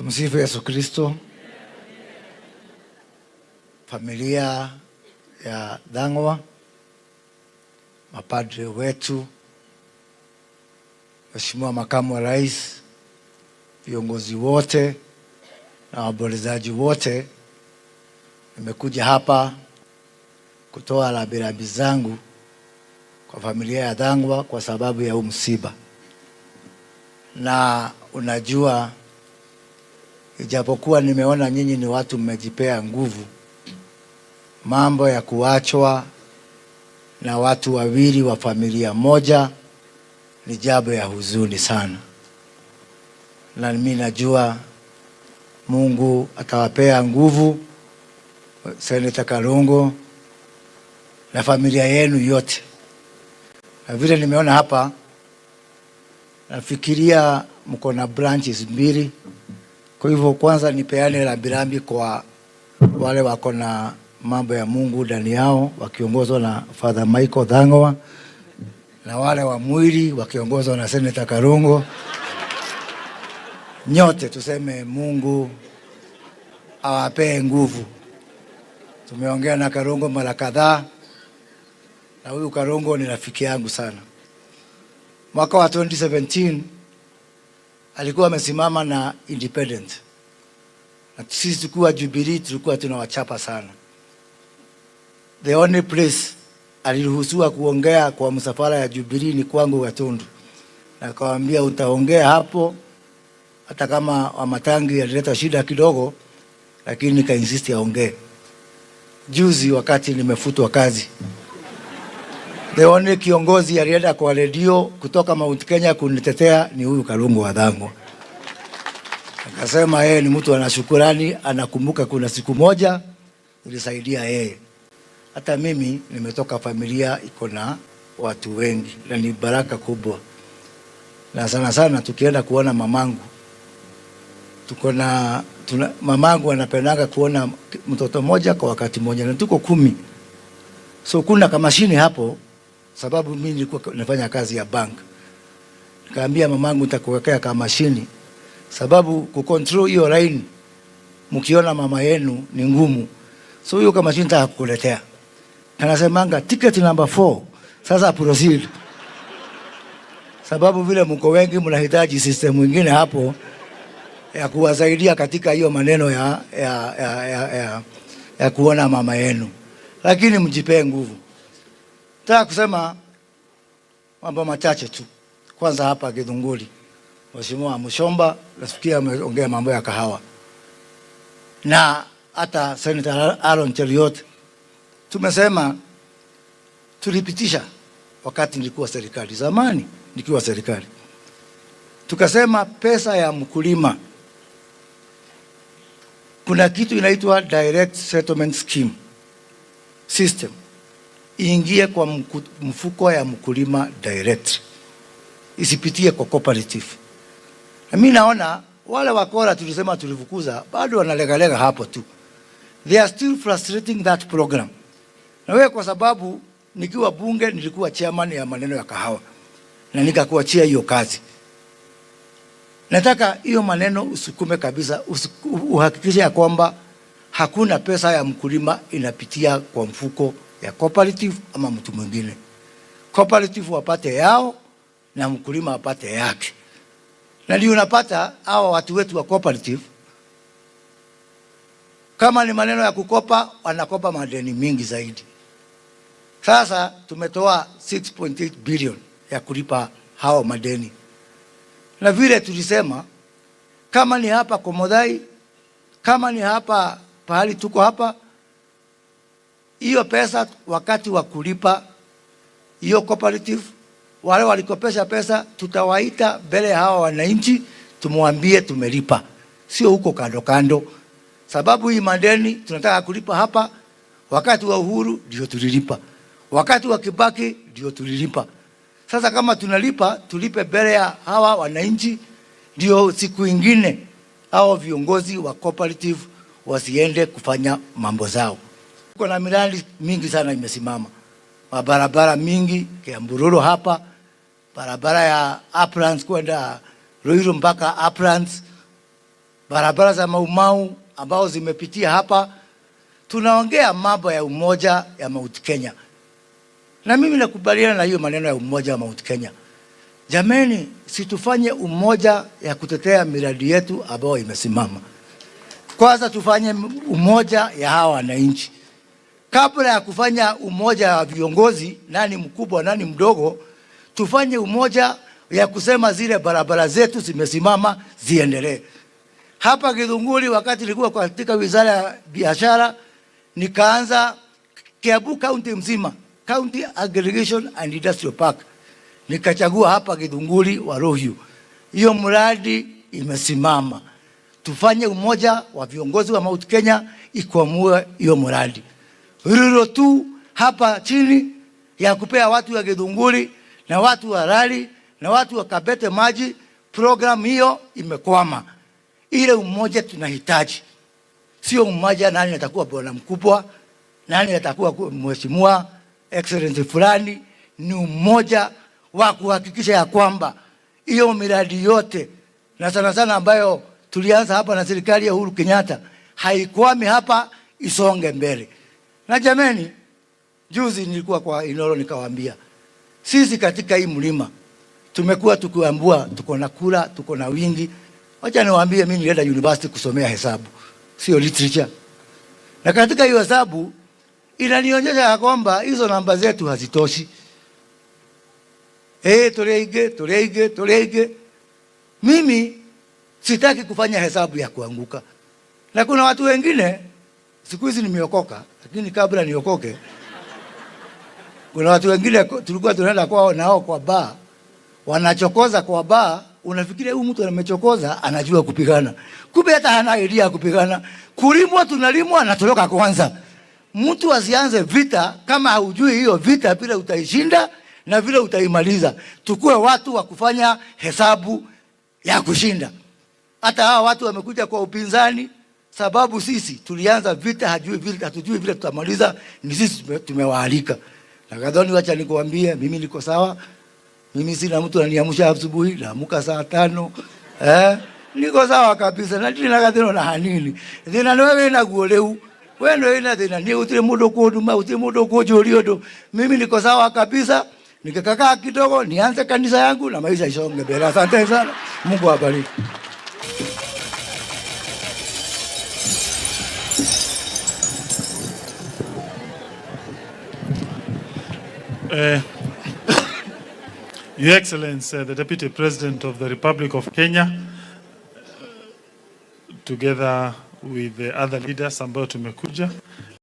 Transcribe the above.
Tumsifu Yesu Kristo. Familia ya Dhang'wa, mapadre wetu, Mheshimiwa Makamu wa Rais, viongozi wote na waombolezaji wote, nimekuja hapa kutoa rambirambi zangu kwa familia ya Dhang'wa kwa sababu ya huu msiba. Na unajua, ijapokuwa nimeona nyinyi ni watu mmejipea nguvu, mambo ya kuachwa na watu wawili wa familia moja ni jambo ya huzuni sana, na mimi najua Mungu atawapea nguvu Senator Kalongo na familia yenu yote. Na vile nimeona hapa, nafikiria mko na branches mbili. Kwa hivyo kwanza nipeane rambirambi kwa wale wako na mambo ya Mungu ndani yao wakiongozwa na Father Michael Dhang'wa, na wale wa mwili wakiongozwa na Senator Kalongo. Nyote tuseme Mungu awapee nguvu. Tumeongea na Kalongo mara kadhaa, na huyu Kalongo ni rafiki yangu sana. Mwaka wa 2017 alikuwa amesimama na independent, na sisi tukiwa Jubilee tulikuwa tunawachapa sana. The only place aliruhusiwa kuongea kwa msafara ya Jubilee ni kwangu Gatundu, na akamwambia utaongea hapo hata kama Wamatangi alileta shida kidogo, lakini nikainsist aongee. Juzi wakati nimefutwa kazi, the only kiongozi alienda kwa redio kutoka Mount Kenya kunitetea ni huyu Kalongo wa Dhang'wa. Akasema yeye ni mtu ana shukrani, anakumbuka kuna siku moja nilisaidia yeye. Hata mimi nimetoka familia iko na watu wengi na ni baraka kubwa. Na sana sana tukienda kuona mamangu, mamangu anapendanga kuona mtoto mmoja kwa wakati mmoja, na tuko 10. So kuna kamashini hapo, sababu mimi nilikuwa nafanya kazi ya bank. Nikaambia mamangu nitakuwekea kamashini, sababu kucontrol hiyo line mkiona mama yenu ni ngumu. So hiyo kamashini nitakuletea. Anasemanga ticket number 4, sasa proceed. Sababu vile mko wengi mnahitaji system nyingine hapo ya kuwasaidia katika hiyo maneno ya kuona mama yenu. Lakini mjipee nguvu. Nataka kusema mambo machache tu. Kwanza hapa Githunguri, Mheshimiwa Mushomba nasikia ameongea mambo ya kahawa. Na hata Senator Aaron Cheruiyot tumesema, tulipitisha wakati nilikuwa serikali, zamani nikiwa serikali. Tukasema pesa ya mkulima, kuna kitu inaitwa direct settlement scheme system, iingie kwa mfuko ya mkulima direct, isipitie kwa cooperative. Na mimi naona wale wakora tulisema tulifukuza bado wanalegalega hapo tu. They are still frustrating that program. Na wewe kwa sababu nikiwa bunge nilikuwa chairman ya maneno ya kahawa na nikakuachia hiyo kazi. Nataka hiyo maneno usukume kabisa, uhakikishe ya kwamba hakuna pesa ya mkulima inapitia kwa mfuko ya cooperative ama mtu mwingine. Cooperative wapate yao na mkulima apate yake. Na ndio unapata hawa watu wetu wa cooperative, kama ni maneno ya kukopa, wanakopa madeni mingi zaidi. Sasa tumetoa 6.8 billion ya kulipa hao madeni. Na vile tulisema, kama ni hapa Komodai, kama ni hapa pahali tuko hapa, hiyo pesa wakati wa kulipa hiyo cooperative, wale walikopesha pesa, tutawaita mbele hawa wananchi tumwambie tumelipa, sio huko kando kando. Sababu hii madeni tunataka kulipa hapa. Wakati wa Uhuru ndio tulilipa, wakati wa Kibaki ndio tulilipa. Sasa kama tunalipa, tulipe mbele ya hawa wananchi, ndio siku ingine hao viongozi wa cooperative wasiende kufanya mambo zao. Kuna miradi mingi sana imesimama, mabarabara mingi Kiambururu hapa, barabara ya Uplands kwenda Ruiru mpaka Uplands, barabara za Maumau ambao zimepitia hapa. Tunaongea mambo ya umoja ya Mount Kenya, na mimi nakubaliana na hiyo maneno ya umoja wa Mount Kenya. Jameni, situfanye umoja ya kutetea miradi yetu ambayo imesimama. Kwanza tufanye umoja ya hawa wananchi. Kabla ya kufanya umoja wa viongozi, nani mkubwa nani mdogo, tufanye umoja ya kusema zile barabara zetu zimesimama ziendelee. Hapa Githunguri, wakati nilikuwa katika wizara ya biashara, nikaanza Kiambu County mzima, County Aggregation and Industrial Park, nikachagua hapa Githunguri wa Rohio. Hiyo mradi imesimama. Tufanye umoja wa viongozi wa Mount Kenya ikwamue hiyo mradi. Ruro tu hapa chini ya kupea watu wa Githunguri na watu wa Rari na watu wa Kabete maji, program hiyo imekwama. Ile umoja tunahitaji. Sio umoja nani atakuwa bwana mkubwa, nani atakuwa mheshimiwa excellency fulani. Ni umoja wa kuhakikisha ya kwamba hiyo miradi yote na sana sana ambayo tulianza hapa na serikali ya Uhuru Kenyatta haikwami hapa, isonge mbele. Na jameni, juzi nilikuwa kwa Inoro nikawaambia, sisi katika hii mlima tumekuwa tukiambua tuko na kura, tuko na wingi. Wacha niwaambie, mimi nilienda university kusomea hesabu, sio literature. Na katika hiyo hesabu inanionyesha kwamba hizo namba zetu hazitoshi. Toleige. Mimi sitaki kufanya hesabu ya kuanguka. Na kuna watu wengine, siku hizi nimeokoka, lakini kabla niokoke, kuna watu wengine tulikuwa tunaenda kwao nao kwa bar, wanachokoza kwa bar, unafikiria huyu mtu amechokoza anajua kupigana. Kumbe hata hana idea kupigana. Kulimwa tunalimwa, anatoroka kwanza. Mtu asianze vita kama haujui hiyo vita vile utaishinda na vile utaimaliza. Tukue watu wa kufanya hesabu ya kushinda. Hata hawa watu wamekuja kwa upinzani sababu sisi tulianza vita, hatujui vile tutamaliza, ni sisi tumewaalika. Na kadhoni, wacha nikuambie, mimi niko sawa. Mimi sina mtu ananiamsha asubuhi, naamka saa 5. Niko sawa kabisa. Na ndina kadhino na hanini. Thina wewe na guoleu. Wewe ndio ina thina, ni utire mundu kuduma, utire mundu kujoriodo. Mimi niko sawa kabisa. Nikikakaa kidogo nianze kanisa yangu na maisha isonge mbele. Asante sana. Mungu awabariki. Your Excellency, the Deputy President of the Republic of Kenya, together with the other leaders ambao tumekuja